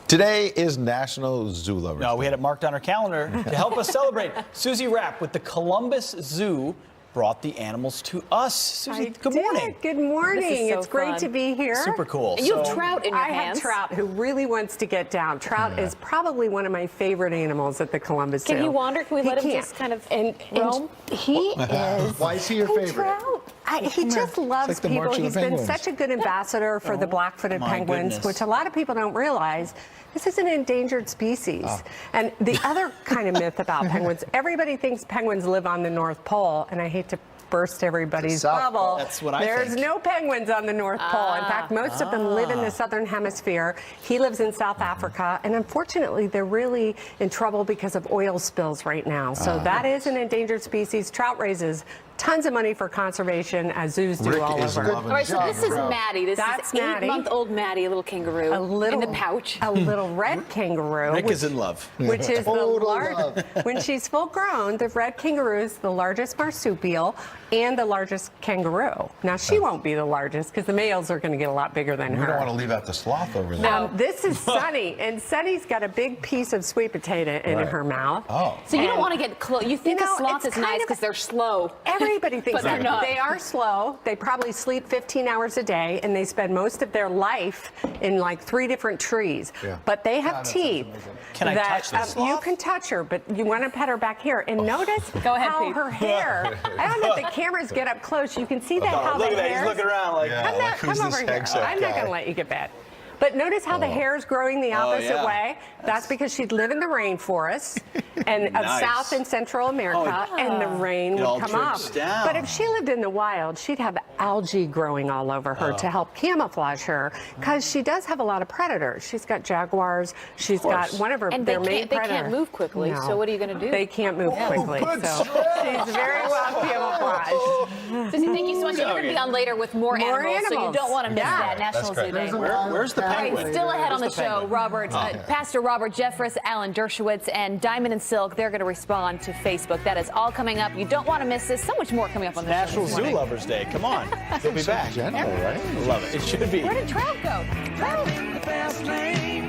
Today is National Zoo Lovers Day. No, we had it marked on our calendar to help us celebrate. Susie Rapp with the Columbus Zoo brought the animals to us. Susie, good morning. Good morning. So it's great fun. to be here. Super cool. And you have Trout in your I hands. have Trout, who really wants to get down. Trout is probably one of my favorite animals at the Columbus Zoo. Can he wander? Can we let him just kind of roam? He is. Why is he your favorite? Trout. He just loves like the people. March of the He's been Penguins. such a good ambassador for the black-footed my penguins, goodness. which a lot of people don't realize. This is an endangered species. And the other kind of myth about penguins, everybody thinks penguins live on the North Pole, and I hate to burst everybody's South bubble. Pole. That's what I There's think. no penguins on the North Pole. In fact, most of them live in the southern hemisphere. He lives in South Africa, and unfortunately, they're really in trouble because of oil spills right now. So that is an endangered species. Trout raises tons of money for conservation, as zoos do Rick all is over. loving All right, so the this is Trout. Maddie. This That's is Maddie. 8-month-old Maddie, a little kangaroo in the pouch. A little red kangaroo. Rick which- is in love. Which is the Total large. love. When she's full grown, the red kangaroo is the largest marsupial and the largest kangaroo. Now she won't be the largest because the males are going to get a lot bigger than We her. don't want to leave out the sloth over there. No. This is Sunny, and Sunny's got a big piece of sweet potato in Right. her mouth. Oh. So you don't And- want to get close. You think You know, a sloth it's is nice kind of- because they're slow. Everybody thinks But they're that. not. They are slow. They probably sleep 15 hours a day, and they spend most of their life in like 3 different trees. Yeah. But they have that sounds teeth. amazing. Can I that, touch this You sloth? can touch her, but you want to pet her back here. And notice Go ahead, how Pete. her hair. I don't know if the cameras get up close. You can see that how Look the at that. hair. He's looking around like, Yeah. like, Come who's over this here. headset I'm not guy? going to let you get bit. But notice how the hair is growing the opposite yeah. way. That's because she'd live in the rainforest and of Nice. South and Central America, and the rain It all would come up. drips down. But if she lived in the wild, she'd have algae growing all over her to help camouflage her, because she does have a lot of predators. She's got jaguars. She's got one of her And they their main can't- they can't predator. move quickly, so what are you gonna do? They can't move quickly. good So stuff. she's very well camouflaged. Susie, thank you so much. You're going to be on later with more animals, so you animals. don't want to miss Yeah. that National That's Zoo great. Day. where's the All right, penguin? still ahead on the Where's the show, penguin? Pastor Robert Jeffress, Alan Dershowitz, and Diamond and Silk. They're going to respond to Facebook. That is all coming up. You don't want to miss this. So much more coming up on the show National this Zoo morning. Lovers Day. Come on. He'll be back. Gentle, right? I love it. It should be. Where did Trout go? Trout.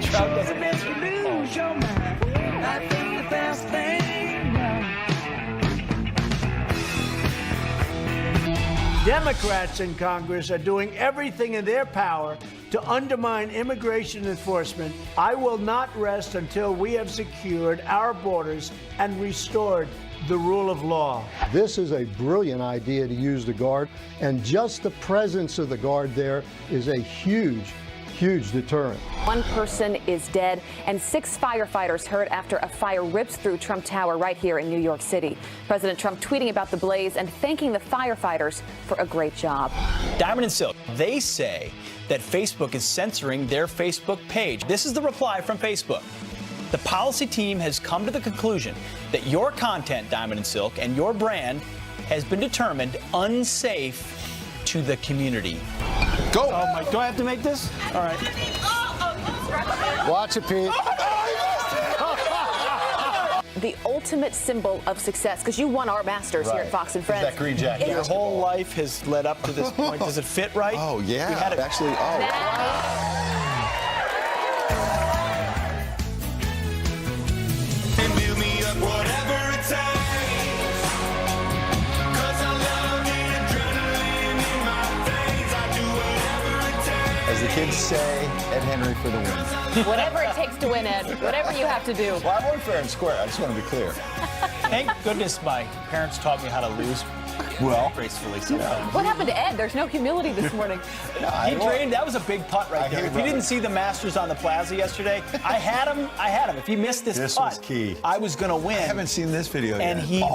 Trout doesn't answer the phone. Democrats in Congress are doing everything in their power to undermine immigration enforcement. I will not rest until we have secured our borders and restored the rule of law. This is a brilliant idea to use the Guard, and just the presence of the Guard there is a huge deterrent. One person is dead and 6 firefighters hurt after a fire rips through Trump Tower right here in New York City. President Trump tweeting about the blaze and thanking the firefighters for a great job. Diamond and Silk, they say that Facebook is censoring their Facebook page. This is the reply from Facebook. The policy team has come to the conclusion that your content, Diamond and Silk, and your brand has been determined unsafe to the community. Go. Oh my, do I have to make this? All right. Watch it, Pete. The ultimate symbol of success, because you won our Masters here at Right. Fox and Is Friends. that green jacket? Your whole life has led up to this point. Does it fit right? Oh, yeah. We had it. Actually, as the kids say, Ed Henry for the win. Whatever it takes to win, Ed. Whatever you have to do. Well, I won fair and square. I just want to be clear. Thank goodness my parents taught me how to lose Well, gracefully sometimes. What happened to Ed? There's no humility this morning. He drained. That was a big putt right I there. hear If you brother. didn't see the Masters on the Plaza yesterday, I had him. If he missed this This putt, was key. I was going to win. I haven't seen this video And yet.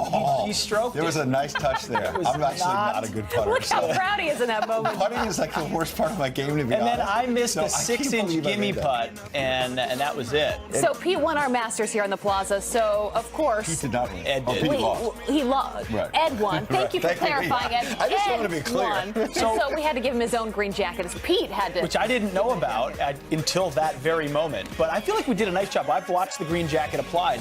he stroked There was it. a nice touch there. was I'm actually not- not a good putter. Look how so- proud he is in that moment. Putting is like the worst part of my game, to be And then honest. I missed So a I can't 6-inch believe I gimme made that. putt, and that was it. So Pete won our Masters here on the Plaza. So of course, Pete did not win. Ed Oh, did. Pete lost. he lost. Right. Ed won. Thank you for Thank you. clarifying, Ed. I just Ed wanted to be clear. won. So we had to give him his own green jacket. As Pete had to. Which I didn't know about until that very moment. But I feel like we did a nice job. I've watched the green jacket applied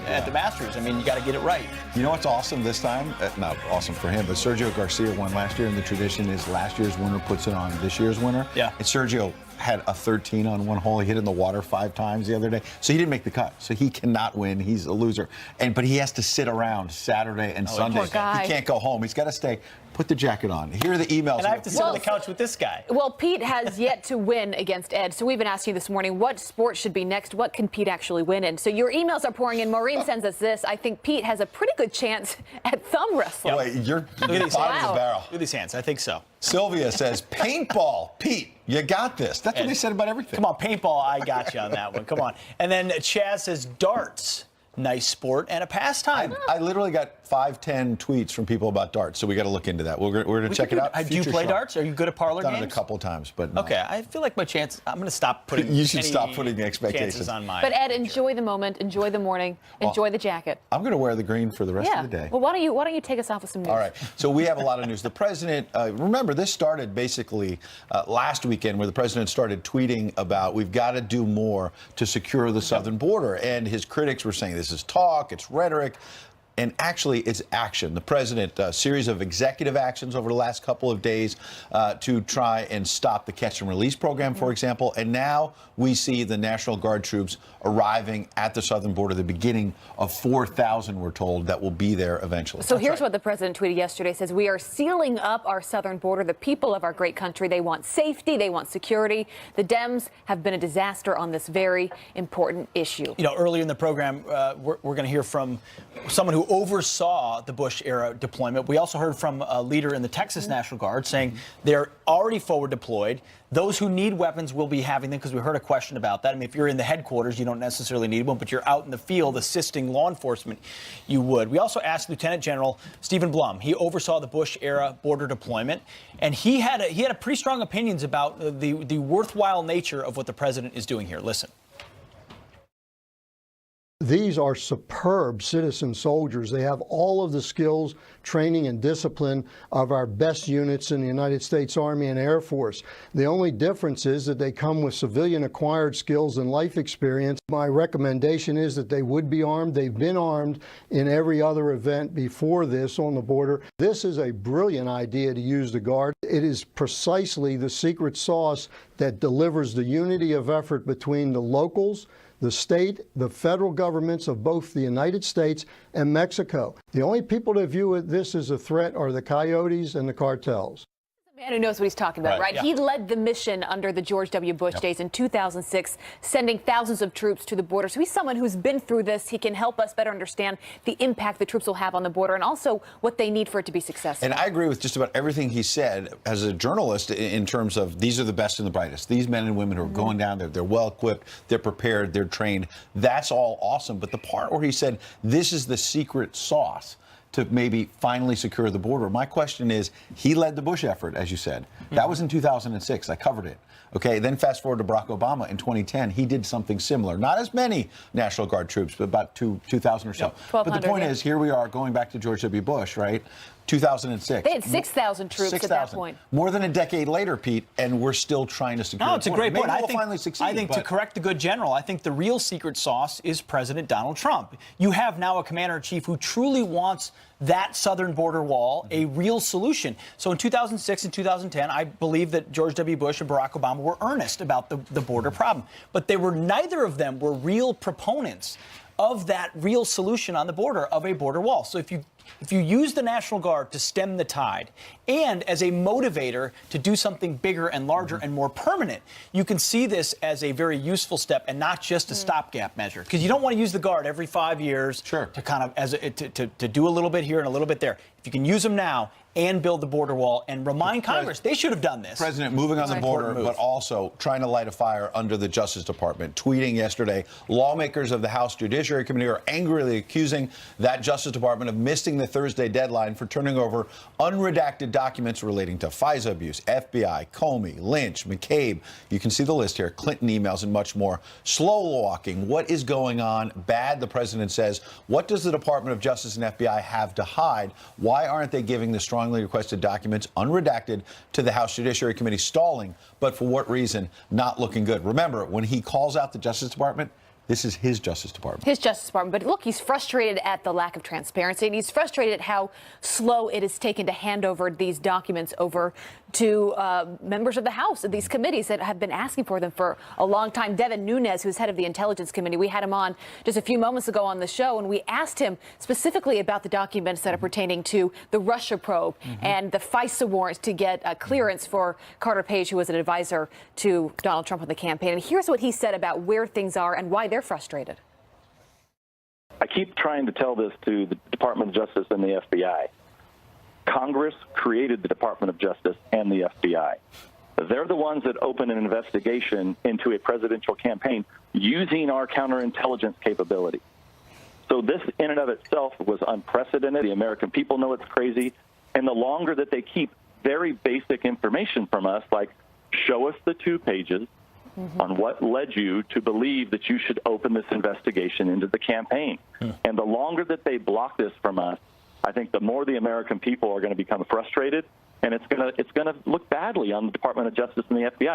at the Masters. I mean, you got to get it right. You know what's awesome this time? Not awesome for him, but Sergio Garcia won last year, and the tradition is last year's winner puts it on this year's winner. Yeah. And Sergio had a 13 on one hole. He hit in the water 5 times the other day. So he didn't make the cut. So he cannot win. He's a loser. But he has to sit around Saturday and Sunday. poor guy. He can't go home. He's got to stay. Put the jacket on. Here are the emails. And I have to sit on the couch with this guy. Well, Pete has yet to win against Ed. So we've been asking you this morning, what sport should be next? What can Pete actually win in? So your emails are pouring in. Maureen sends us this. I think Pete has a pretty good chance at thumb wrestling. Wait, you're Look at these bottom hands. of the barrel. Look at these hands. I think so. Sylvia says, paintball. Pete, you got this. That's what they said about everything. Come on, paintball. I got you on that one. Come on. And then Chaz says darts. Nice sport and a pastime. I literally got 5-10 tweets from people about darts, so we got to look into that. We're going to check it out. Do you play darts? Are you good at parlor I've done games? it a couple times, but no. Okay, I feel like my chance. I'm going to stop putting. You should any stop putting the expectations chances on mine. But Ed, enjoy the moment, enjoy the morning, enjoy the jacket. I'm going to wear the green for the rest of the day. Well, why don't you take us off with some news? All right. So we have a lot of news. The president, remember, this started basically last weekend where the president started tweeting about we've got to do more to secure the southern border. And his critics were saying this is talk, it's rhetoric. And actually, it's action. The president, a series of executive actions over the last couple of days to try and stop the catch and release program, for example. And now we see the National Guard troops arriving at the southern border, the beginning of 4,000, we're told, that will be there eventually. So here's what the president tweeted yesterday. Says, we are sealing up our southern border. The people of our great country, they want safety. They want security. The Dems have been a disaster on this very important issue. You know, earlier in the program, we're going to hear from someone who oversaw the Bush-era deployment. We also heard from a leader in the Texas National Guard saying they're already forward deployed. Those who need weapons will be having them, because we heard a question about that. I mean, if you're in the headquarters, you don't necessarily need one, but you're out in the field assisting law enforcement, you would. We also asked Lieutenant General Stephen Blum. He oversaw the Bush-era border deployment, and he had a pretty strong opinions about the worthwhile nature of what the president is doing here. Listen. These are superb citizen soldiers. They have all of the skills, training, and discipline of our best units in the United States Army and Air Force. The only difference is that they come with civilian acquired skills and life experience. My recommendation is that they would be armed. They've been armed in every other event before this on the border. This is a brilliant idea to use the Guard. It is precisely the secret sauce that delivers the unity of effort between the locals, the state, the federal governments of both the United States and Mexico. The only people that view this as a threat are the coyotes and the cartels. Man who knows what he's talking about, right? Yeah. He led the mission under the George W. Bush days in 2006, sending thousands of troops to the border. So he's someone who's been through this. He can help us better understand the impact the troops will have on the border and also what they need for it to be successful. And I agree with just about everything he said as a journalist in terms of these are the best and the brightest. These men and women who are going down there, they're well equipped, they're prepared, they're trained. That's all awesome. But the part where he said this is the secret sauce to maybe finally secure the border. My question is, he led the Bush effort, as you said. That was in 2006. I covered it. Okay, then fast forward to Barack Obama in 2010. He did something similar. Not as many National Guard troops, but about 2,000 or so. Yep, but the point 1,200, is, here we are going back to George W. Bush, right? 2006. They had 6,000 troops at that point. More than a decade later, Pete, and we're still trying to secure No, it's the a border. great point. Maybe we'll finally succeed. I think to correct the good general, I think the real secret sauce is President Donald Trump. You have now a commander-in-chief who truly wants that southern border wall a real solution. So in 2006 and 2010, I believe that George W. Bush and Barack Obama were earnest about the border problem. But neither of them were real proponents of that real solution on the border of a border wall. So if you use the National Guard to stem the tide and as a motivator to do something bigger and larger and more permanent, you can see this as a very useful step and not just a stopgap measure. Because you don't want to use the Guard every 5 years to kind of to do a little bit here and a little bit there. If you can use them now and build the border wall and remind Congress they should have done this. President moving on the border, but also trying to light a fire under the Justice Department. Tweeting yesterday, lawmakers of the House Judiciary Committee are angrily accusing that Justice Department of missing the Thursday deadline for turning over unredacted documents relating to FISA abuse, FBI, Comey, Lynch, McCabe. You can see the list here, Clinton emails and much more. Slow walking. What is going on? Bad, the president says. What does the Department of Justice and FBI have to hide? Why aren't they giving the strongly requested documents unredacted to the House Judiciary Committee? Stalling, but for what reason? Not looking good. Remember, when he calls out the Justice Department, This is his Justice Department. His Justice Department. But look, he's frustrated at the lack of transparency, and he's frustrated at how slow it has taken to hand over these documents over to members of the House, of these committees that have been asking for them for a long time. Devin Nunes, who's head of the Intelligence Committee, we had him on just a few moments ago on the show, and we asked him specifically about the documents that are pertaining to the Russia probe and the FISA warrants to get clearance for Carter Page, who was an advisor to Donald Trump on the campaign. And here's what he said about where things are and why they're frustrated. I keep trying to tell this to the Department of Justice and the FBI. Congress created the Department of Justice and the FBI. They're the ones that open an investigation into a presidential campaign using our counterintelligence capability. So this in and of itself was unprecedented. The American people know it's crazy. And the longer that they keep very basic information from us, like show us the 2 pages on what led you to believe that you should open this investigation into the campaign. And the longer that they block this from us, I think the more the American people are going to become frustrated, and it's going to look badly on the Department of Justice and the FBI.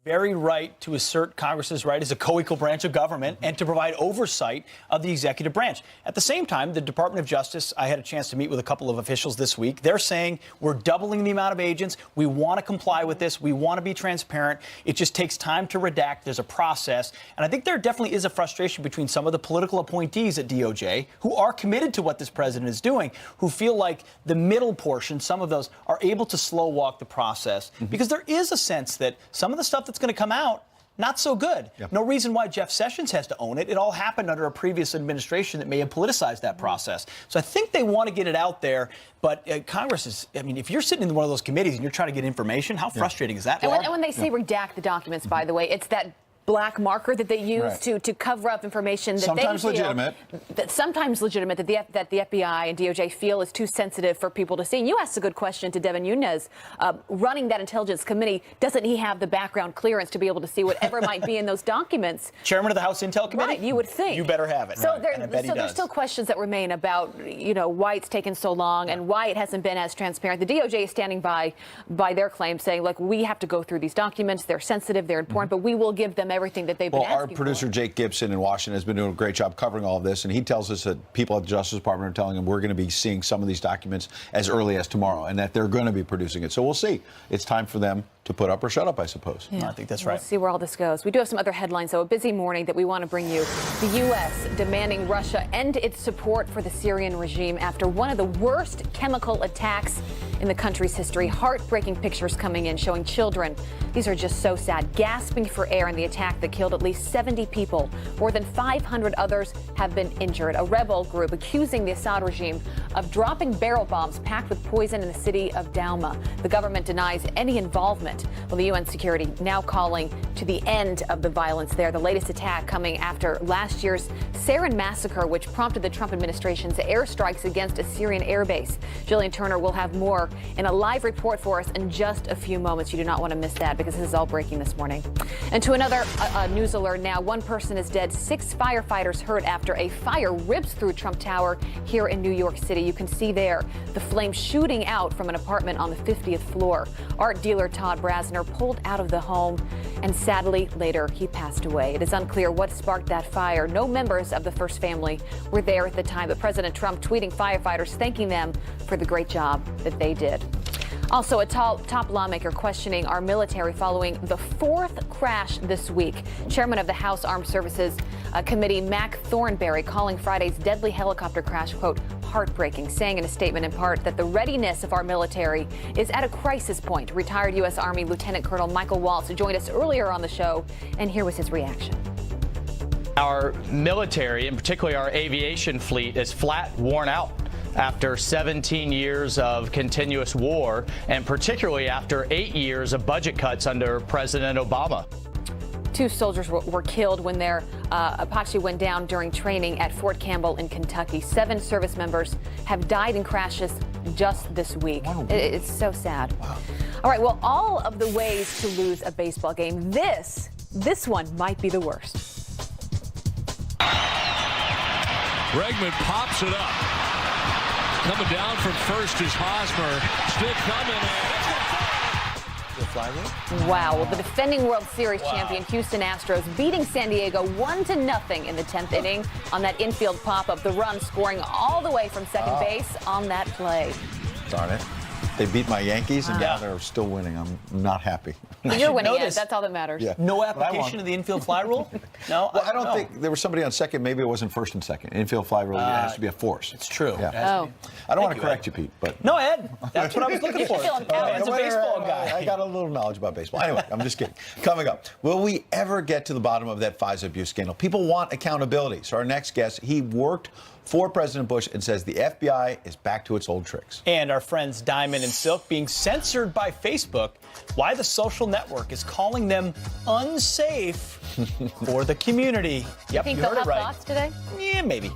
Very right to assert Congress's right as a co-equal branch of government and to provide oversight of the executive branch. At the same time, the Department of Justice, I had a chance to meet with a couple of officials this week. They're saying we're doubling the amount of agents. We want to comply with this. We want to be transparent. It just takes time to redact. There's a process. And I think there definitely is a frustration between some of the political appointees at DOJ who are committed to what this president is doing, who feel like the middle portion, some of those, are able to slow walk the process because there is a sense that some of the stuff that's going to come out, not so good. Yep. No reason why Jeff Sessions has to own it. It all happened under a previous administration that may have politicized that process. So I think they want to get it out there. But Congress is, I mean, if you're sitting in one of those committees and you're trying to get information, how frustrating is that? And when they say redact the documents, by the way, it's that black marker that they use to cover up information that sometimes they feel legitimate. Sometimes legitimate that the FBI and DOJ feel is too sensitive for people to see. And you asked a good question to Devin Nunes. Running that Intelligence Committee, doesn't he have the background clearance to be able to see whatever might be in those documents? Chairman of the House Intel Committee? Right, you would think. You better have it. So, right. There's still questions that remain about, why it's taken so long and why it hasn't been as transparent. The DOJ is standing by their claim, saying, look, we have to go through these documents. They're sensitive, they're important, but we will give them everything that they've been asking for. Our producer, Jake Gibson in Washington, has been doing a great job covering all of this, and he tells us that people at the Justice Department are telling him we're going to be seeing some of these documents as early as tomorrow, and that they're going to be producing it. So we'll see. It's time for them to put up or shut up, I suppose. Yeah. I think that's right. We'll see where all this goes. We do have some other headlines, though. A busy morning that we want to bring you. The U.S. demanding Russia end its support for the Syrian regime after one of the worst chemical attacks in the country's history. Heartbreaking pictures coming in showing children. These are just so sad, gasping for air in the attack that killed at least 70 people. More than 500 others have been injured. A rebel group accusing the Assad regime of dropping barrel bombs packed with poison in the city of Douma. The government denies any involvement. Well, the UN security now calling to the end of the violence there. The latest attack coming after last year's sarin massacre, which prompted the Trump administration's airstrikes against a Syrian airbase. Jillian Turner will have more in a live report for us in just a few moments. You do not want to miss that because this is all breaking this morning. And to another news alert now. One person is dead, 6 firefighters hurt after a fire rips through Trump Tower here in New York City. You can see there the flames shooting out from an apartment on the 50th floor. Art dealer Todd Brasner pulled out of the home, and sadly later he passed away. It is unclear what sparked that fire. No members of the first family were there at the time, but President Trump tweeting firefighters, thanking them for the great job that they did. Also, a top lawmaker questioning our military following the 4th crash this week. Chairman of the House Armed Services Committee, Mac Thornberry, calling Friday's deadly helicopter crash, quote, heartbreaking, saying in a statement in part that the readiness of our military is at a crisis point. Retired U.S. Army Lieutenant Colonel Michael Waltz joined us earlier on the show, and here was his reaction. Our military, and particularly our aviation fleet, is flat worn out after 17 years of continuous war, and particularly after 8 years of budget cuts under President Obama. 2 soldiers were killed when their Apache went down during training at Fort Campbell in Kentucky. 7 service members have died in crashes just this week. Wow. It's so sad. Wow. All right, well, all of the ways to lose a baseball game, this one might be the worst. Bregman pops it up. Coming down from first is Hosmer. Still coming. infield fly rule? Wow. Well, the defending World Series champion Houston Astros beating San Diego 1-0 in the 10th inning on that infield pop-up. The run scoring all the way from second base on that play. Darn it. They beat my Yankees, and now they're still winning. I'm not happy. You're winning, notice- Ed. That's all that matters. Yeah. No But I application won. of the infield fly rule? No, Well, I don't think there was somebody on second. Maybe it wasn't first and second. Infield fly rule, it has to be a force. It's true. Yeah. It has to Oh. be. I don't want you, to correct Ed. you, Pete, but No, Ed. That's what I was looking for. You're feeling power. Ed's a baseball guy. I got a little knowledge about baseball. Anyway, I'm just kidding. Coming up, will we ever get to the bottom of that FISA abuse scandal? People want accountability. So our next guest, he worked for President Bush and says the FBI is back to its old tricks. And our friends Diamond and Silk being censored by Facebook, why the social network is calling them unsafe for the community. Yep, You think you they'll heard have it right. thoughts today? Yeah, maybe.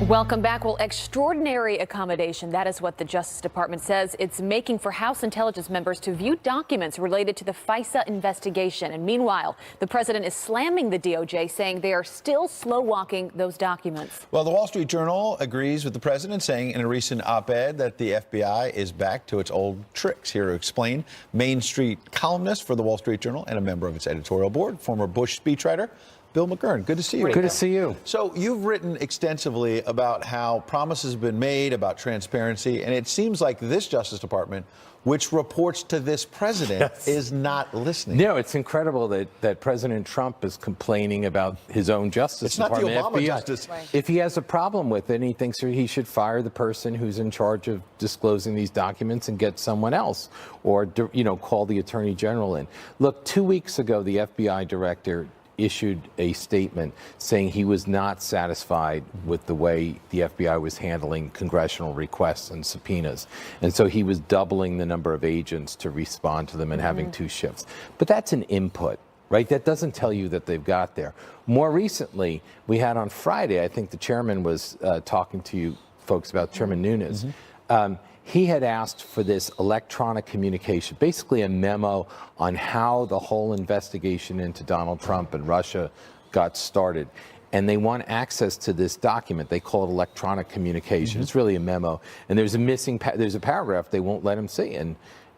Welcome back. Well, extraordinary accommodation. That is what the Justice Department says it's making for House intelligence members to view documents related to the FISA investigation. And meanwhile, the president is slamming the DOJ, saying they are still slow walking those documents. Well, the Wall Street Journal agrees with the president, saying in a recent op-ed that the FBI is back to its old tricks. Here to explain, Main Street columnist for the Wall Street Journal and a member of its editorial board, former Bush speechwriter, Bill McGurn. Good to see you. Good to see you. So you've written extensively about how promises have been made about transparency, and it seems like this Justice Department, which reports to this president, is not listening. No, it's incredible that President Trump is complaining about his own Justice It's not the Department. Obama FBI. Justice. Right. If he has a problem with it, he thinks he should fire the person who's in charge of disclosing these documents and get someone else, or call the Attorney General in. Look, 2 weeks ago, the FBI director issued a statement saying he was not satisfied with the way the FBI was handling congressional requests and subpoenas. And so he was doubling the number of agents to respond to them and having 2 shifts. But that's an input, right? That doesn't tell you that they've got there. More recently, we had on Friday, I think the chairman was talking to you folks about Chairman Nunes. He had asked for this electronic communication, basically a memo on how the whole investigation into Donald Trump and Russia got started. And they want access to this document. They call it electronic communication. It's really a memo. And there's there's a paragraph they won't let him see.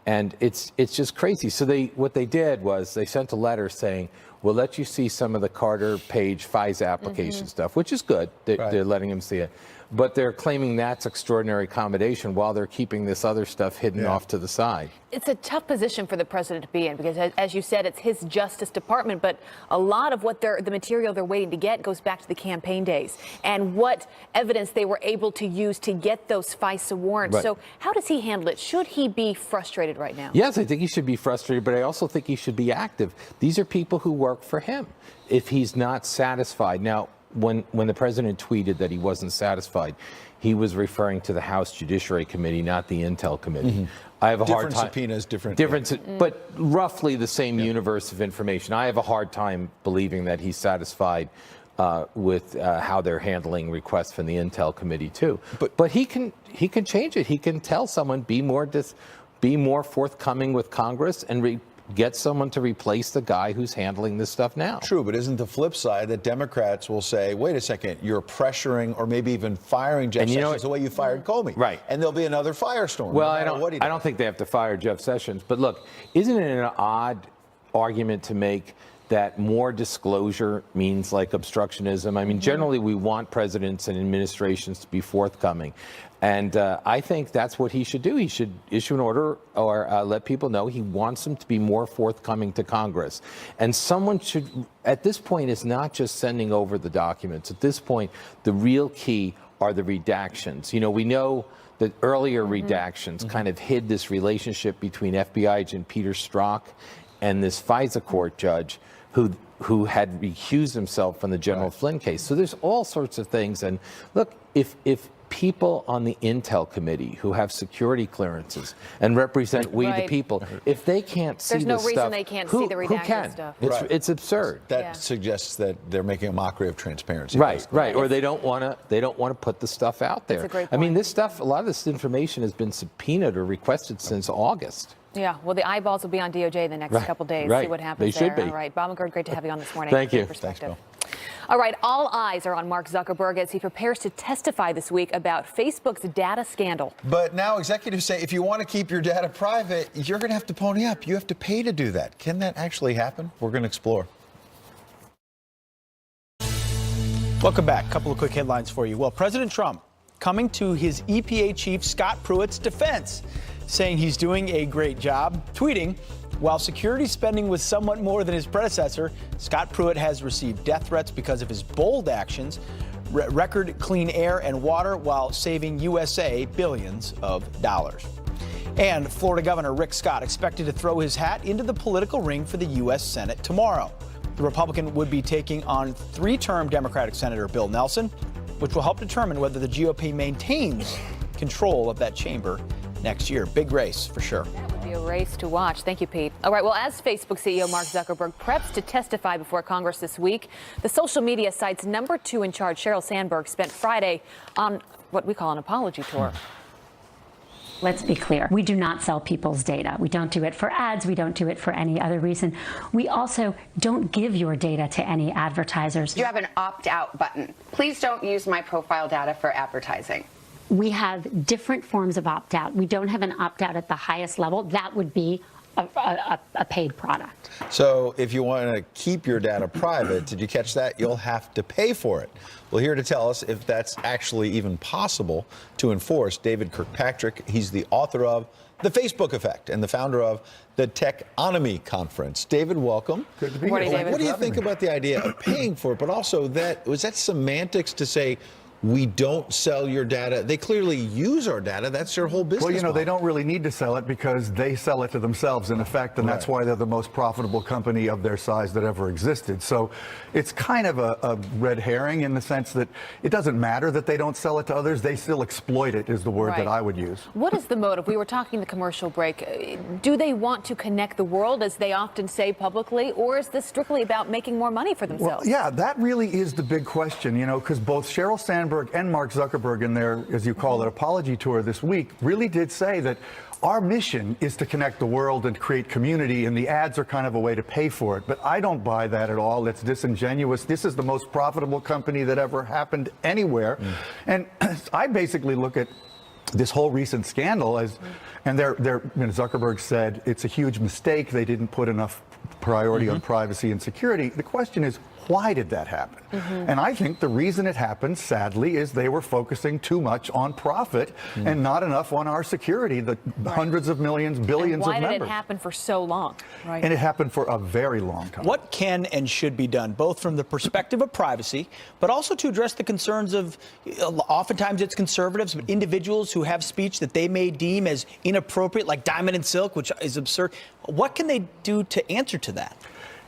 And it's just crazy. So what they did was they sent a letter saying, we'll let you see some of the Carter Page FISA application stuff, which is good. They're letting him see it. But they're claiming that's extraordinary accommodation while they're keeping this other stuff hidden off to the side. It's a tough position for the president to be in because, as you said, it's his Justice Department. But a lot of what the material they're waiting to get goes back to the campaign days and what evidence they were able to use to get those FISA warrants. Right. So how does he handle it? Should he be frustrated right now? Yes, I think he should be frustrated, but I also think he should be active. These are people who work for him. If he's not satisfied. Now, when the president tweeted that he wasn't satisfied, he was referring to the House Judiciary Committee, not the Intel Committee. I have a hard time. Subpoenas, different. But roughly the same universe of information. I have a hard time believing that he's satisfied with how they're handling requests from the Intel Committee too. But he can change it. He can tell someone be more forthcoming with Congress and get someone to replace the guy who's handling this stuff now. True, but isn't the flip side that Democrats will say, wait a second, you're pressuring or maybe even firing Jeff Sessions the way you fired Comey. Right. And there'll be another firestorm. Well, no I matter what he don't does. think they have to fire Jeff Sessions. But look, isn't it an odd argument to make that more disclosure means like obstructionism? I mean, generally we want presidents and administrations to be forthcoming. And I think that's what he should do. He should issue an order or let people know he wants them to be more forthcoming to Congress. And someone should, at this point, it's not just sending over the documents. At this point, the real key are the redactions. You know, we know that earlier redactions kind of hid this relationship between FBI agent Peter Strzok and this FISA court judge who had recused himself from the General Flynn case. So there's all sorts of things. And look, if people on the Intel Committee who have security clearances and represent we the people, if they can't see There's no this reason stuff, they can't who, see the who redacted can? stuff. It's absurd. That suggests that they're making a mockery of transparency. Right. Or they don't want to put the stuff out there. That's a great I mean, point. this stuff, a lot of this information has been subpoenaed or requested since August. Yeah, well, the eyeballs will be on DOJ the next couple days. See what happens They there. should be. All right, Bob McGurn, great to have you on this morning. Thank you. Perspective. Thanks, Bill. All right, all eyes are on Mark Zuckerberg as he prepares to testify this week about Facebook's data scandal. But now executives say if you want to keep your data private, you're going to have to pony up. You have to pay to do that. Can that actually happen? We're going to explore. Welcome back. A couple of quick headlines for you. Well, President Trump coming to his EPA chief Scott Pruitt's defense, saying he's doing a great job, tweeting, while security spending was somewhat more than his predecessor, Scott Pruitt has received death threats because of his bold actions, record clean air and water while saving USA billions of dollars. And Florida Governor Rick Scott expected to throw his hat into the political ring for the U.S. Senate tomorrow. The Republican would be taking on three-term Democratic Senator Bill Nelson, which will help determine whether the GOP maintains control of that chamber next year. Big race for sure. That would be a race to watch. Thank you, Pete. All right, well, as Facebook CEO Mark Zuckerberg preps to testify before Congress this week, the social media site's number 2 in charge, Sheryl Sandberg, spent Friday on what we call an apology tour. Let's be clear. We do not sell people's data. We don't do it for ads. We don't do it for any other reason. We also don't give your data to any advertisers. You have an opt-out button. Please don't use my profile data for advertising. We have different forms of opt-out. We don't have an opt-out at the highest level. That would be a paid product. So if you want to keep your data private, did you catch that? You'll have to pay for it. Well, here to tell us if that's actually even possible to enforce, David Kirkpatrick. He's the author of The Facebook Effect and the founder of the Techonomy Conference. David, welcome. Good to be Morning, here. David. What do you think about the idea of paying for it, but also was that semantics to say, we don't sell your data? They clearly use our data. That's their whole business Well, model. they don't really need to sell it because they sell it to themselves, in effect, and that's why they're the most profitable company of their size that ever existed. So it's kind of a red herring in the sense that it doesn't matter that they don't sell it to others. They still exploit it, is the word that I would use. What is the motive? We were talking the commercial break. Do they want to connect the world, as they often say publicly, or is this strictly about making more money for themselves? Well, yeah, that really is the big question, because both Sheryl Sandberg and Mark Zuckerberg in their, as you call it, apology tour this week really did say that our mission is to connect the world and create community, and the ads are kind of a way to pay for it. But I don't buy that at all. It's disingenuous. This is the most profitable company that ever happened anywhere. And I basically look at this whole recent scandal as, and Zuckerberg said it's a huge mistake. They didn't put enough priority on privacy and security. The question is, why did that happen? And I think the reason it happened, sadly, is they were focusing too much on profit and not enough on our security, the hundreds of millions, billions of members. Why did it happen for so long? And it happened for a very long time. What can and should be done, both from the perspective of privacy, but also to address the concerns of, oftentimes it's conservatives, but individuals who have speech that they may deem as inappropriate, like Diamond and Silk, which is absurd. What can they do to answer to that?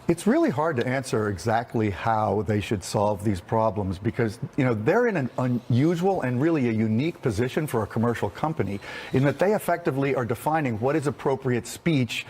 It's really hard to answer exactly how they should solve these problems because, they're in an unusual and really a unique position for a commercial company in that they effectively are defining what is appropriate speech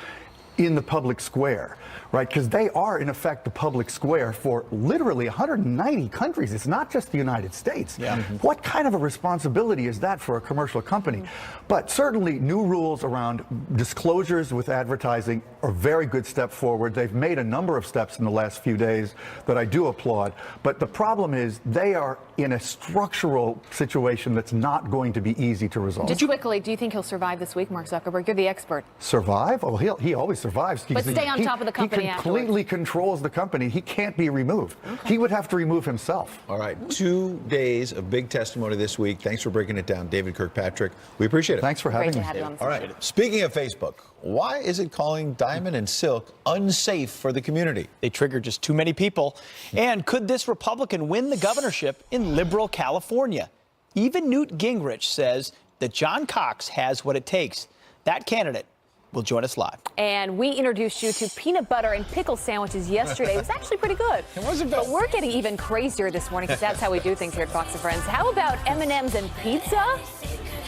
in the public square, right? Because they are, in effect, the public square for literally 190 countries. It's not just the United States. What kind of a responsibility is that for a commercial company? But certainly new rules around disclosures with advertising are a very good step forward. They've made a number of steps in the last few days that I do applaud. But the problem is they are in a structural situation that's not going to be easy to resolve. Just quickly, do you think he'll survive this week, Mark Zuckerberg? You're the expert. Survive? Oh, he always survives. But stay on top of the company He completely controls the company. He can't be removed. He would have to remove himself. All right. 2 days of big testimony this week. Thanks for breaking it down, David Kirkpatrick. We appreciate it. Thanks for having me. All right. Speaking of Facebook, why is it calling Diamond and Silk unsafe for the community? They trigger just too many people. And could this Republican win the governorship in liberal California? Even Newt Gingrich says that John Cox has what it takes. That candidate will join us live. And we introduced you to peanut butter and pickle sandwiches yesterday. It was actually pretty good. It wasn't bad. But we're getting even crazier this morning because that's how we do things here at Fox and Friends. How about M&M's and pizza?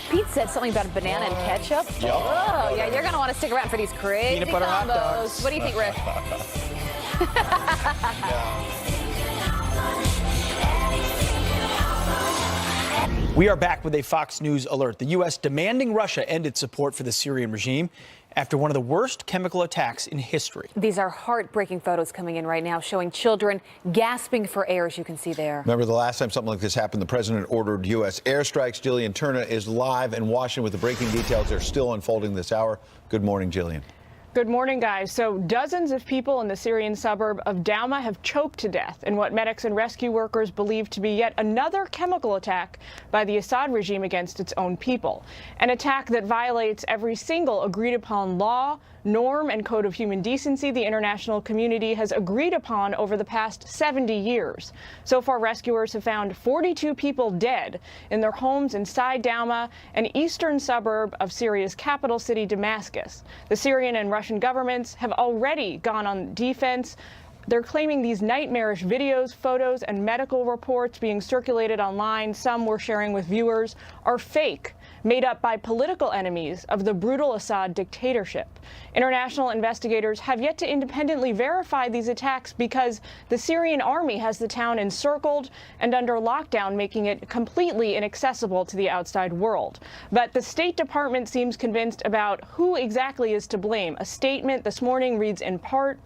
Pete said something about banana and ketchup. Oh, yeah, you're going to want to stick around for these crazy Peanut butter hot combos. dogs. What do you think, Rick? We are back with a Fox News alert. The U.S. demanding Russia end its support for the Syrian regime after one of the worst chemical attacks in history. These are heartbreaking photos coming in right now showing children gasping for air, as you can see there. Remember the last time something like this happened, the president ordered U.S. airstrikes. Jillian Turner is live in Washington with the breaking details. They're still unfolding this hour. Good morning, Jillian. Good morning, guys. So dozens of people in the Syrian suburb of Douma have choked to death in what medics and rescue workers believe to be yet another chemical attack by the Assad regime against its own people. An attack that violates every single agreed upon law, norm, and code of human decency the international community has agreed upon over the past 70 years. So far, rescuers have found 42 people dead in their homes inside Douma, an eastern suburb of Syria's capital city, Damascus. The Syrian and Russian governments have already gone on defense. They're claiming these nightmarish videos, photos, and medical reports being circulated online, some we're sharing with viewers, are fake, made up by political enemies of the brutal Assad dictatorship. International investigators have yet to independently verify these attacks because the Syrian army has the town encircled and under lockdown, making it completely inaccessible to the outside world. But the State Department seems convinced about who exactly is to blame. A statement this morning reads in part,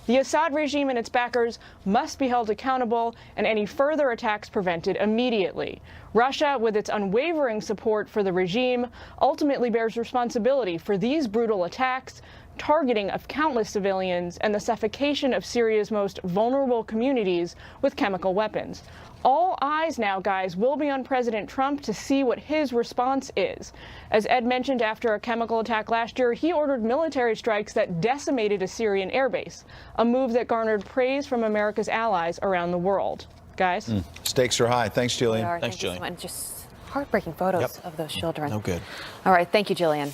"The Assad regime and its backers must be held accountable and any further attacks prevented immediately. Russia, with its unwavering support for the regime, ultimately bears responsibility for these brutal attacks, targeting of countless civilians and the suffocation of Syria's most vulnerable communities with chemical weapons." All eyes now, guys, will be on President Trump to see what his response is. As Ed mentioned, after a chemical attack last year, he ordered military strikes that decimated a Syrian airbase, a move that garnered praise from America's allies around the world. Guys? Stakes are high. Thanks, Jillian. Thanks, Jillian. Just heartbreaking photos of those children. No good. All right, thank you, Jillian.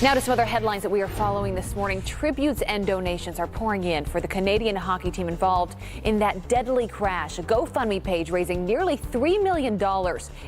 Now to some other headlines that we are following this morning. Tributes and donations are pouring in for the Canadian hockey team involved in that deadly crash. A GoFundMe page raising nearly $3 million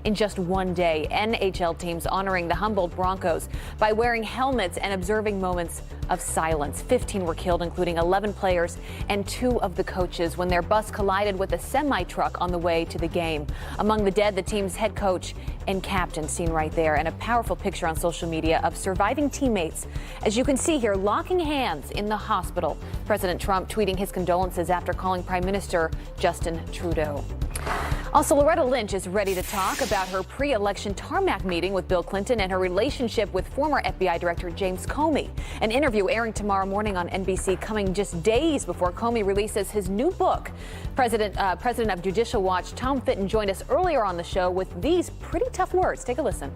in just one day. NHL teams honoring the Humboldt Broncos by wearing helmets and observing moments of silence. 15 were killed, including 11 players and 2 of the coaches, when their bus collided with a semi-truck on the way to the game. Among the dead, the team's head coach and captain, seen right there, and a powerful picture on social media of surviving teammates, as you can see here, locking hands in the hospital. President Trump tweeting his condolences after calling Prime Minister Justin Trudeau. Also, Loretta Lynch is ready to talk about her pre-election tarmac meeting with Bill Clinton and her relationship with former FBI Director James Comey. An interview airing tomorrow morning on NBC, coming just days before Comey releases his new book. President of Judicial Watch Tom Fitton joined us earlier on the show with these pretty tough words. Take a listen.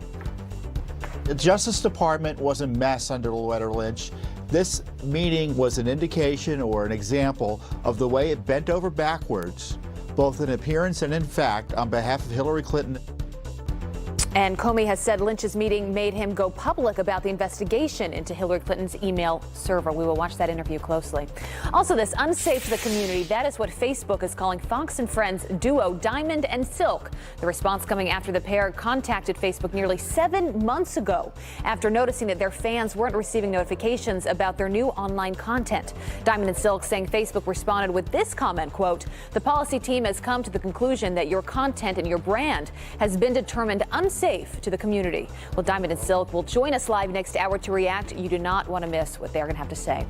The Justice Department was a mess under Loretta Lynch. This meeting was an indication or an example of the way it bent over backwards, both in appearance and in fact, on behalf of Hillary Clinton. And Comey has said Lynch's meeting made him go public about the investigation into Hillary Clinton's email server. We will watch that interview closely. Also, this unsafe to the community. That is what Facebook is calling Fox and Friends duo Diamond and Silk. The response coming after the pair contacted Facebook nearly 7 months ago after noticing that their fans weren't receiving notifications about their new online content. Diamond and Silk saying Facebook responded with this comment, quote, "The policy team has come to the conclusion that your content and your brand has been determined unsafe to the community." Well, Diamond and Silk will join us live next hour to react. You do not want to miss what they're going to have to say.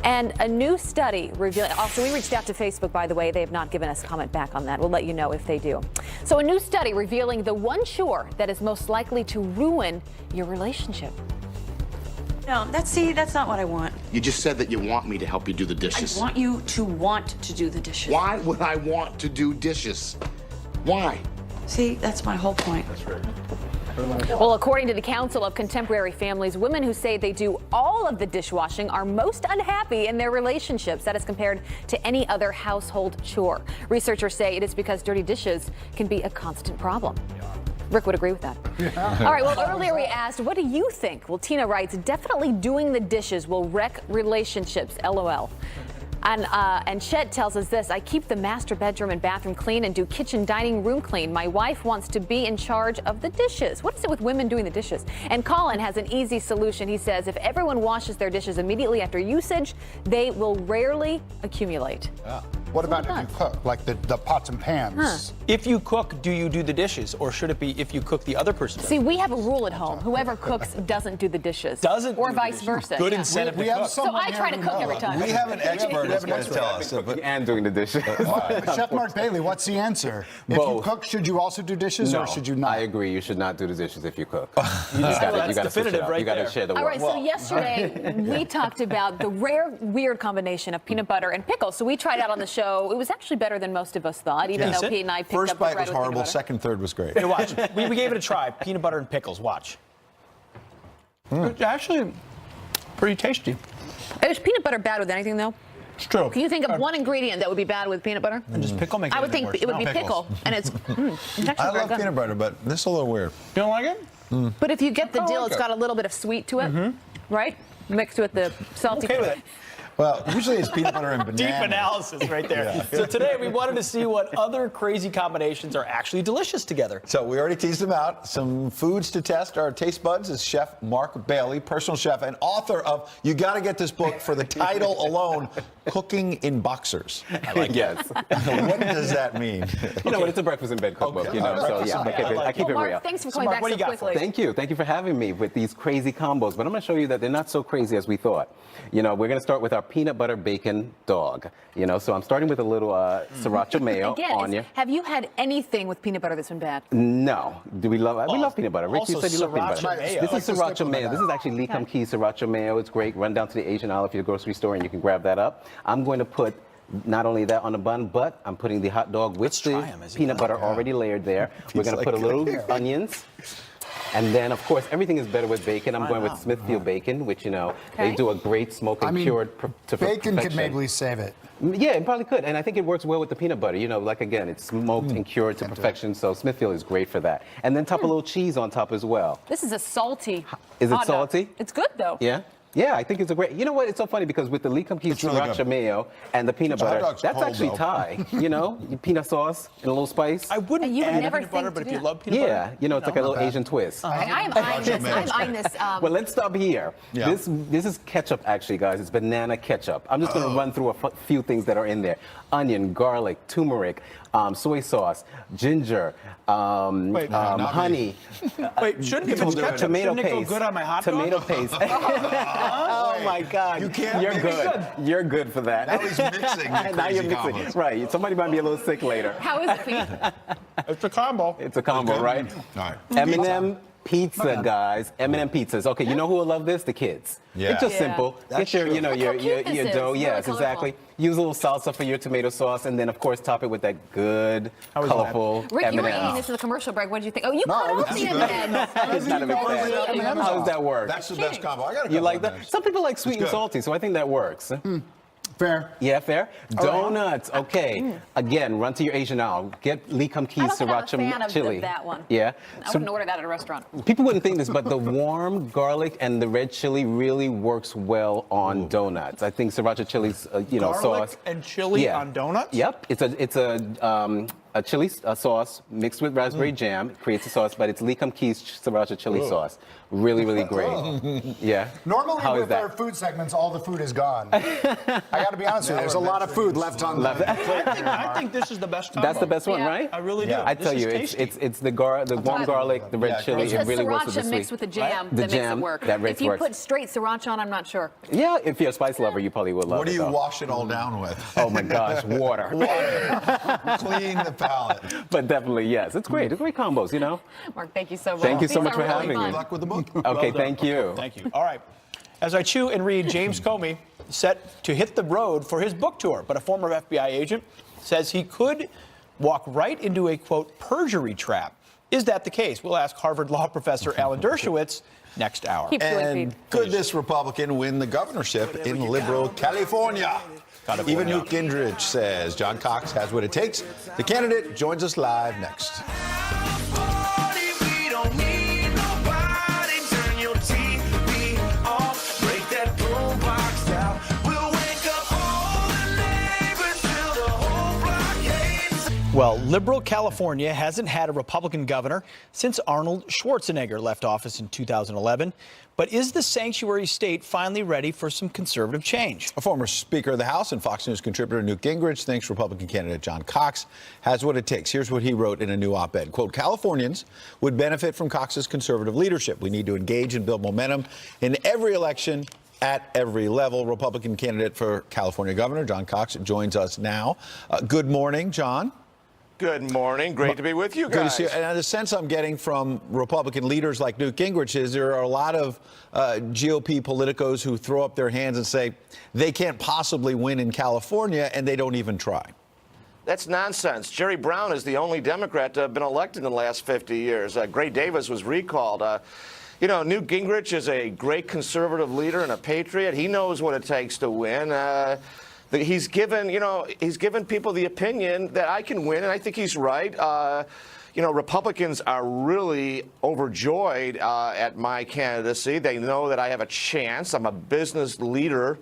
And a new study revealing, also we reached out to Facebook, by the way. They have not given us comment back on that. We'll let you know if they do. So a new study revealing the one chore that is most likely to ruin your relationship. No, that's not what I want. You just said that you want me to help you do the dishes. I want you to want to do the dishes. Why would I want to do dishes? Why? See, that's my whole point. That's right. Well, according to the Council of Contemporary Families, women who say they do all of the dishwashing are most unhappy in their relationships. That is compared to any other household chore. Researchers say it is because dirty dishes can be a constant problem. Rick would agree with that. Yeah. All right, well, earlier we asked, what do you think? Well, Tina writes, definitely doing the dishes will wreck relationships, LOL. And Chet tells us this: I keep the master bedroom and bathroom clean and do kitchen dining room clean. My wife wants to be in charge of the dishes. What is it with women doing the dishes? And Colin has an easy solution. He says if everyone washes their dishes immediately after usage, they will rarely accumulate. Yeah. What about if you cook, like the pots and pans? If you cook, do you do the dishes, or should it be if you cook the other person does? See, we have a rule at home. Whoever cooks doesn't do the dishes. Or vice versa. Good incentive We to have cook. So I try to cook every time. We have an expert who's going to tell us. And doing the dishes. Chef Mark Bailey, what's the answer? If you Both. cook, should you also do dishes, No, or should you not? I agree. You should not do the dishes if you cook. That's you gotta definitive switch it up. right You got to there. share the All work. right, so yesterday we talked about the rare, weird combination of peanut butter and pickles. So we tried out on the show. It was actually better than most of us thought, even though Pete and I picked First up the bite bread was with horrible. peanut butter. Second, third was great. Hey, watch. We gave it a try. Peanut butter and pickles. Watch. It's actually pretty tasty. Is peanut butter bad with anything, though? It's true. Can you think of one ingredient that would be bad with peanut butter? And just pickle makes I would think worse. it would be Pickles. pickle, and it's actually I very love good. peanut butter, but this is a little weird. You don't like it? But if you get the I dill, like it's it. got a little bit of sweet to it, right? Mixed with the salty. Okay with it. Well, usually it's peanut butter and banana. Deep analysis right there. Yeah. So today we wanted to see what other crazy combinations are actually delicious together. So we already teased them out. Some foods to test our taste buds is Chef Mark Bailey, personal chef and author of, you got to get this book for the title alone, Cooking in Boxers. I like yes. What does that mean? You know what? It's a breakfast in bed cookbook. You know, so yeah, I keep it Mark, real. thanks for coming Mark, back what so do you got for quickly. us? Thank you for having me with these crazy combos. But I'm going to show you that they're not so crazy as we thought. You know, we're going to start with our peanut butter bacon dog. You know, so I'm starting with a little sriracha mayo Again, onion. have you had anything with peanut butter that's been bad? No. Do we love? We love peanut butter. Rich, you also said you love peanut sriracha butter. mayo. This is Like the sriracha mayo. This is actually Lee Kum Kee sriracha mayo. It's great. Run down to the Asian aisle if you're at the grocery store and you can grab that up. I'm going to put not only that on the bun, but I'm putting the hot dog with try the 'em as you peanut go. butter already layered there. We're going to like put a little it. onions. And then, of course, everything is better with bacon. I'm going with Smithfield bacon, which, you know, they do a great smoke and cured to bacon perfection. could maybe save it. Yeah, it probably could. And I think it works well with the peanut butter. You know, like, again, it's smoked and cured to perfection. So Smithfield is great for that. And then top a little cheese on top as well. This is a salty. Is it hot dog. salty? It's good though. Yeah? Yeah, I think it's a great. You know what? It's so funny because with the Lee Kum Kee It's really sriracha good. mayo and the peanut The hot butter, dog's that's cold, actually though. Thai. You know, peanut sauce and a little spice. I wouldn't And you would add never peanut butter, think but to if you do love peanut butter. Yeah, you know, it's like a little Asian twist. I'm eyeing this. I'm eyeing this. Well, let's stop here. Yeah. This is ketchup, actually, guys. It's banana ketchup. I'm just going to run through a few things that are in there: onion, garlic, turmeric, soy sauce, ginger, honey. Wait, shouldn't if it's ketchup, tomato shouldn't it go paste. good on my hot Tomato dog? paste. Oh my God! You can't You're mix good. You're good for that. Now he's mixing the Now you're crazy mixing. combos. Right. Somebody might be a little sick later. How is it, Pete? It's a combo. It's a combo, right? All right. M&M pizza, guys. M&M pizzas. Okay, you know who will love this? The kids. Yeah. It's just Yeah. simple. That's Get your, true. you know, Look your how cute this your is. dough. Really Yes, colorful. exactly. Use a little salsa for your tomato sauce, and then of course top it with that good, How is that? colorful Rick, you were M&M. eating this in the commercial break. What did you think? Oh, you No, cut off that's the good. M&M. It's not a big fan. How does that work? That's the best combo. I got to You like that? Some people like sweet and good. salty, so I think that works. Fair. Yeah, fair. Donuts. Okay. Again, run to your Asian aisle. Get Lee Kum Kee I don't think I'm a sriracha fan of chili. that one. Yeah. I wouldn't order that at a restaurant. People wouldn't think this, but the warm garlic and the red chili really works well on donuts. I think sriracha chili's, Garlic sauce. and chili on donuts? Yep. It's a chili sauce mixed with raspberry jam. It creates a sauce, but it's Lee Kum Kee's sriracha chili sauce. Really, really great. Yeah. Normally How is with that? our food segments, all the food is gone. I got to be honest with you, there's a lot of food left on the plate. I think this is the best combo. That's the best one, Yeah. right? I really do. I This tell is you, tasty. it's the warm garlic, the red chili. It's It the really works with the sriracha sweet. mixed with the jam The that jam, makes it work. that If you works. put straight sriracha on, I'm not sure. Yeah, if you're a spice lover, you probably would love What it. do you though. wash it all down with? Oh my gosh, water. Clean the palate. But definitely, yes. It's great. It's great combos, you know? Mark, thank you so much. Thank you so These much are for really having fun. me. Good luck with the book. Okay, thank you. Thank you. All right. As I chew and read, James Comey set to hit the road for his book tour, but a former FBI agent says he could walk right into a, quote, perjury trap. Is that the case? We'll ask Harvard law professor Alan Dershowitz next hour. Keep chewing, And Pete. could this Republican win the governorship in liberal California? Even Newt Gingrich says John Cox has what it takes. The candidate joins us live next. Well, liberal California hasn't had a Republican governor since Arnold Schwarzenegger left office in 2011. But is the sanctuary state finally ready for some conservative change? A former Speaker of the House and Fox News contributor Newt Gingrich thinks Republican candidate John Cox has what it takes. Here's what he wrote in a new op-ed. Quote, Californians would benefit from Cox's conservative leadership. We need to engage and build momentum in every election at every level. Republican candidate for California governor John Cox joins us now. Good morning, John. Good morning. Great to be with you guys. Good to see you. And the sense I'm getting from Republican leaders like Newt Gingrich is there are a lot of GOP politicos who throw up their hands and say they can't possibly win in California, and they don't even try. That's nonsense. Jerry Brown is the only Democrat to have been elected in the last 50 years. Gray Davis was recalled. You know, Newt Gingrich is a great conservative leader and a patriot. He knows what it takes to win. He's given people the opinion that I can win, and I think he's right. Republicans are really overjoyed at my candidacy. They know that I have a chance. I'm a business leader.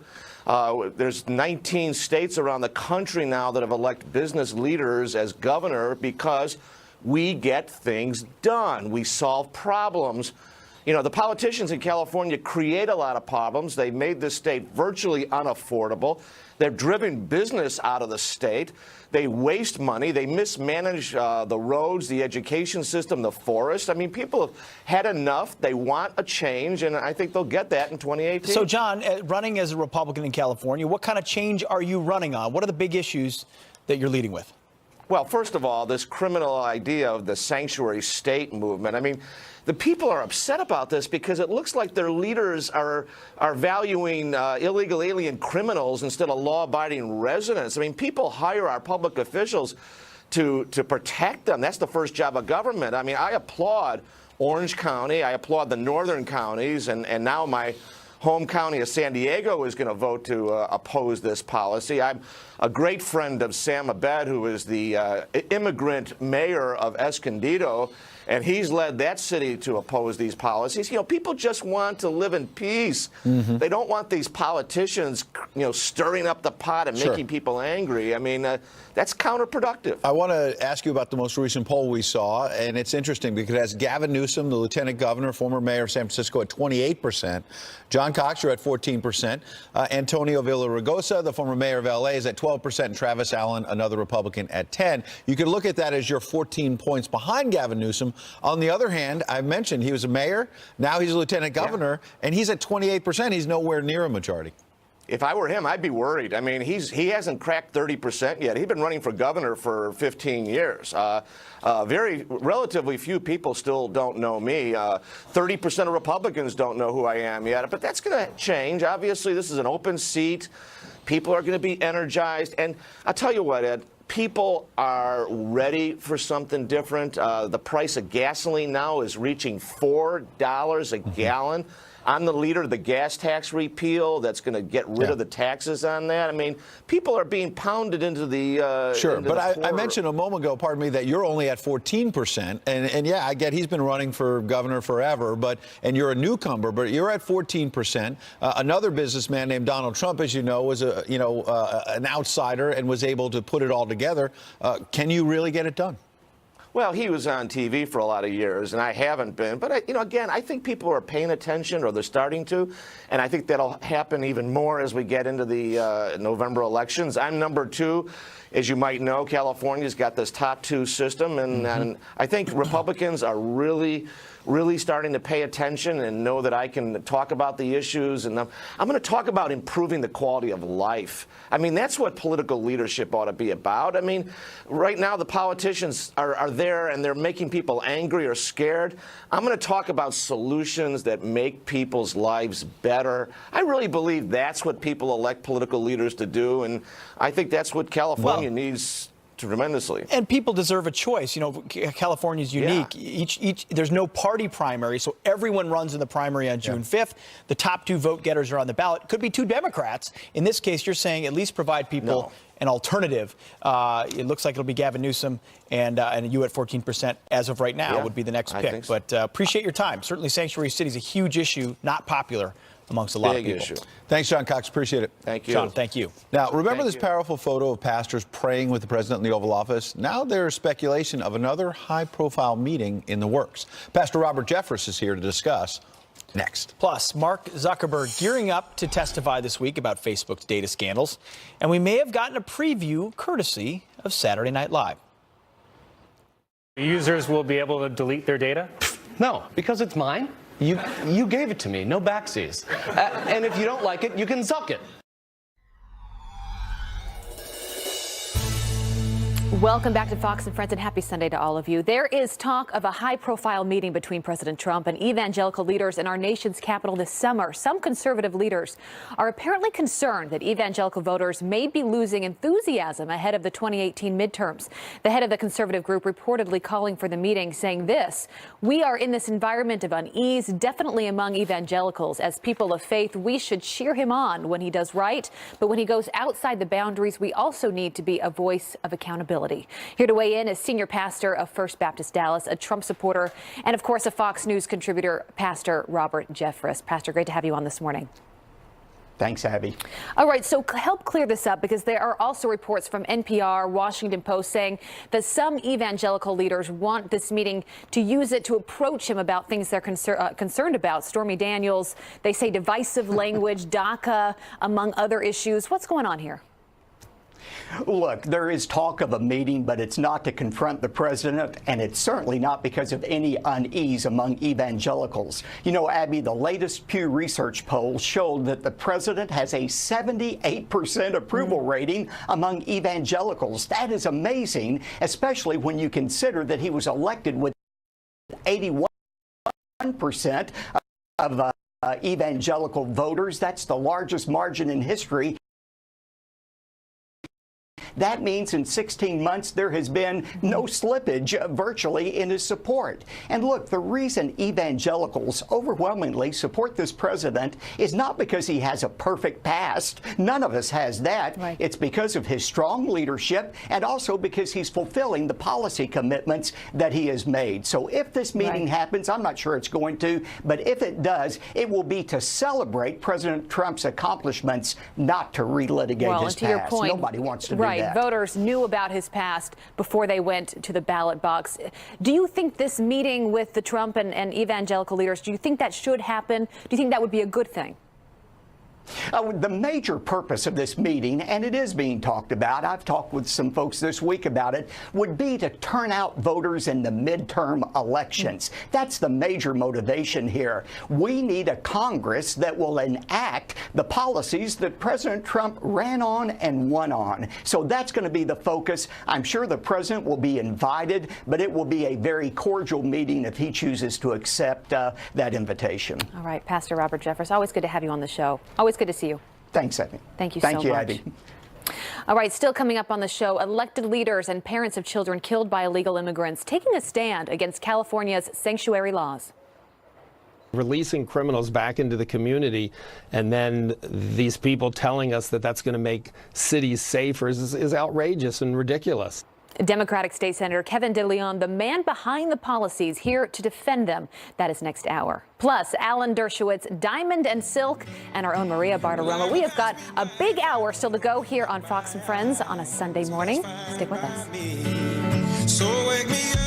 There's 19 states around the country now that have elected business leaders as governor because we get things done. We solve problems. You know, the politicians in California create a lot of problems. They made this state virtually unaffordable. They're driven business out of the state. They waste money. They mismanage the roads, the education system, the forest. I mean, people have had enough. They want a change, and I think they'll get that in 2018. So, John, running as a Republican in California, what kind of change are you running on? What are the big issues that you're leading with? Well, first of all, this criminal idea of the sanctuary state movement. I mean, the people are upset about this because it looks like their leaders are valuing illegal alien criminals instead of law-abiding residents. I mean, people hire our public officials to protect them. That's the first job of government. I mean, I applaud Orange County. I applaud the northern counties. And now my home county of San Diego is going to vote to oppose this policy. I'm a great friend of Sam Abed, who is the immigrant mayor of Escondido, and he's led that city to oppose these policies. You know, people just want to live in peace. Mm-hmm. They don't want these politicians, stirring up the pot and making people angry. I mean, that's counterproductive. I want to ask you about the most recent poll we saw, and it's interesting because it has Gavin Newsom, the lieutenant governor, former mayor of San Francisco, at 28%. John Cox, you're at 14%. Antonio Villaraigosa, the former mayor of L.A., is at 12%, and Travis Allen, another Republican, at 10%. You could look at that as you're 14 points behind Gavin Newsom. On the other hand, I mentioned he was a mayor. Now he's a lieutenant governor, and he's at 28%. He's nowhere near a majority. If I were him, I'd be worried. I mean, he hasn't cracked 30% yet. He's been running for governor for 15 years. Relatively few people still don't know me. 30% of Republicans don't know who I am yet. But that's going to change. Obviously, this is an open seat. People are going to be energized. And I'll tell you what, Ed. People are ready for something different. The price of gasoline now is reaching $4 a gallon. I'm the leader of the gas tax repeal that's going to get rid of the taxes on that. I mean, people are being pounded into the Sure, but I mentioned a moment ago, pardon me, that you're only at 14%. And yeah, I get he's been running for governor forever, and you're a newcomer, but you're at 14%. Another businessman named Donald Trump, as you know, was an outsider and was able to put it all together. Can you really get it done? Well, he was on TV for a lot of years, and I haven't been. But, again, I think people are paying attention, or they're starting to, and I think that'll happen even more as we get into the November elections. I'm number 2. As you might know, California's got this top 2 system, and I think Republicans are really starting to pay attention and know that I can talk about the issues. And I'm going to talk about improving the quality of life. I mean, that's what political leadership ought to be about. I mean, right now the politicians are there and they're making people angry or scared. I'm going to talk about solutions that make people's lives better. I really believe that's what people elect political leaders to do. And I think that's what California needs tremendously. And people deserve a choice. You know, California's unique. Yeah. There's no party primary, so everyone runs in the primary on June 5th. The top 2 vote getters are on the ballot. Could be 2 Democrats. In this case, you're saying at least provide people an alternative. It looks like it'll be Gavin Newsom, and you at 14% as of right now would be the next pick. So. But appreciate your time. Certainly, Sanctuary City is a huge issue, not popular amongst a lot of Big people. issue. Thanks, John Cox. Appreciate it. Thank you. John, thank you. Now, remember Thank this you. powerful photo of pastors praying with the president in the Oval Office? Now there's speculation of another high-profile meeting in the works. Pastor Robert Jeffress is here to discuss next. Plus, Mark Zuckerberg gearing up to testify this week about Facebook's data scandals. And we may have gotten a preview courtesy of Saturday Night Live. Users will be able to delete their data? No, because it's mine. You gave it to me, no backsies. And if you don't like it, you can zuck it. Welcome back to Fox and Friends, and happy Sunday to all of you. There is talk of a high-profile meeting between President Trump and evangelical leaders in our nation's capital this summer. Some conservative leaders are apparently concerned that evangelical voters may be losing enthusiasm ahead of the 2018 midterms. The head of the conservative group reportedly calling for the meeting, saying this: "We are in this environment of unease, definitely among evangelicals. As people of faith, we should cheer him on when he does right. But when he goes outside the boundaries, we also need to be a voice of accountability." Here to weigh in is senior pastor of First Baptist Dallas, a Trump supporter, and of course a Fox News contributor, Pastor Robert Jeffress. Pastor, great to have you on this morning. Thanks, Abby. All right, so help clear this up, because there are also reports from NPR, Washington Post, saying that some evangelical leaders want this meeting to use it to approach him about things they're concerned about. Stormy Daniels, they say divisive language, DACA, among other issues. What's going on here? Look, there is talk of a meeting, but it's not to confront the president, and it's certainly not because of any unease among evangelicals. You know, Abby, the latest Pew Research poll showed that the president has a 78% approval rating among evangelicals. That is amazing, especially when you consider that he was elected with 81% of evangelical voters. That's the largest margin in history. That means in 16 months there has been no slippage virtually in his support. And look, the reason evangelicals overwhelmingly support this president is not because he has a perfect past. None of us has that. Right. It's because of his strong leadership, and also because he's fulfilling the policy commitments that he has made. So if this meeting happens, I'm not sure it's going to, but if it does, it will be to celebrate President Trump's accomplishments, not to relitigate his and to your past. point, Nobody wants to do that. Voters knew about his past before they went to the ballot box. Do you think this meeting with the Trump and evangelical leaders, do you think that should happen? Do you think that would be a good thing? The major purpose of this meeting, and it is being talked about, I've talked with some folks this week about it, would be to turn out voters in the midterm elections. That's the major motivation here. We need a Congress that will enact the policies that President Trump ran on and won on. So that's going to be the focus. I'm sure the president will be invited, but it will be a very cordial meeting if he chooses to accept that invitation. All right, Pastor Robert Jeffress, always good to have you on the show. Always good to see you. Thanks, Abby. Thank you so much. Abby. All right, still coming up on the show, elected leaders and parents of children killed by illegal immigrants taking a stand against California's sanctuary laws. Releasing criminals back into the community, and then these people telling us that that's going to make cities safer is outrageous and ridiculous. Democratic State Senator Kevin DeLeon, the man behind the policies, here to defend them. That is next hour. Plus, Alan Dershowitz, Diamond and Silk, and our own Maria Bartiromo. We have got a big hour still to go here on Fox and Friends on a Sunday morning. Stick with us. So wake me up.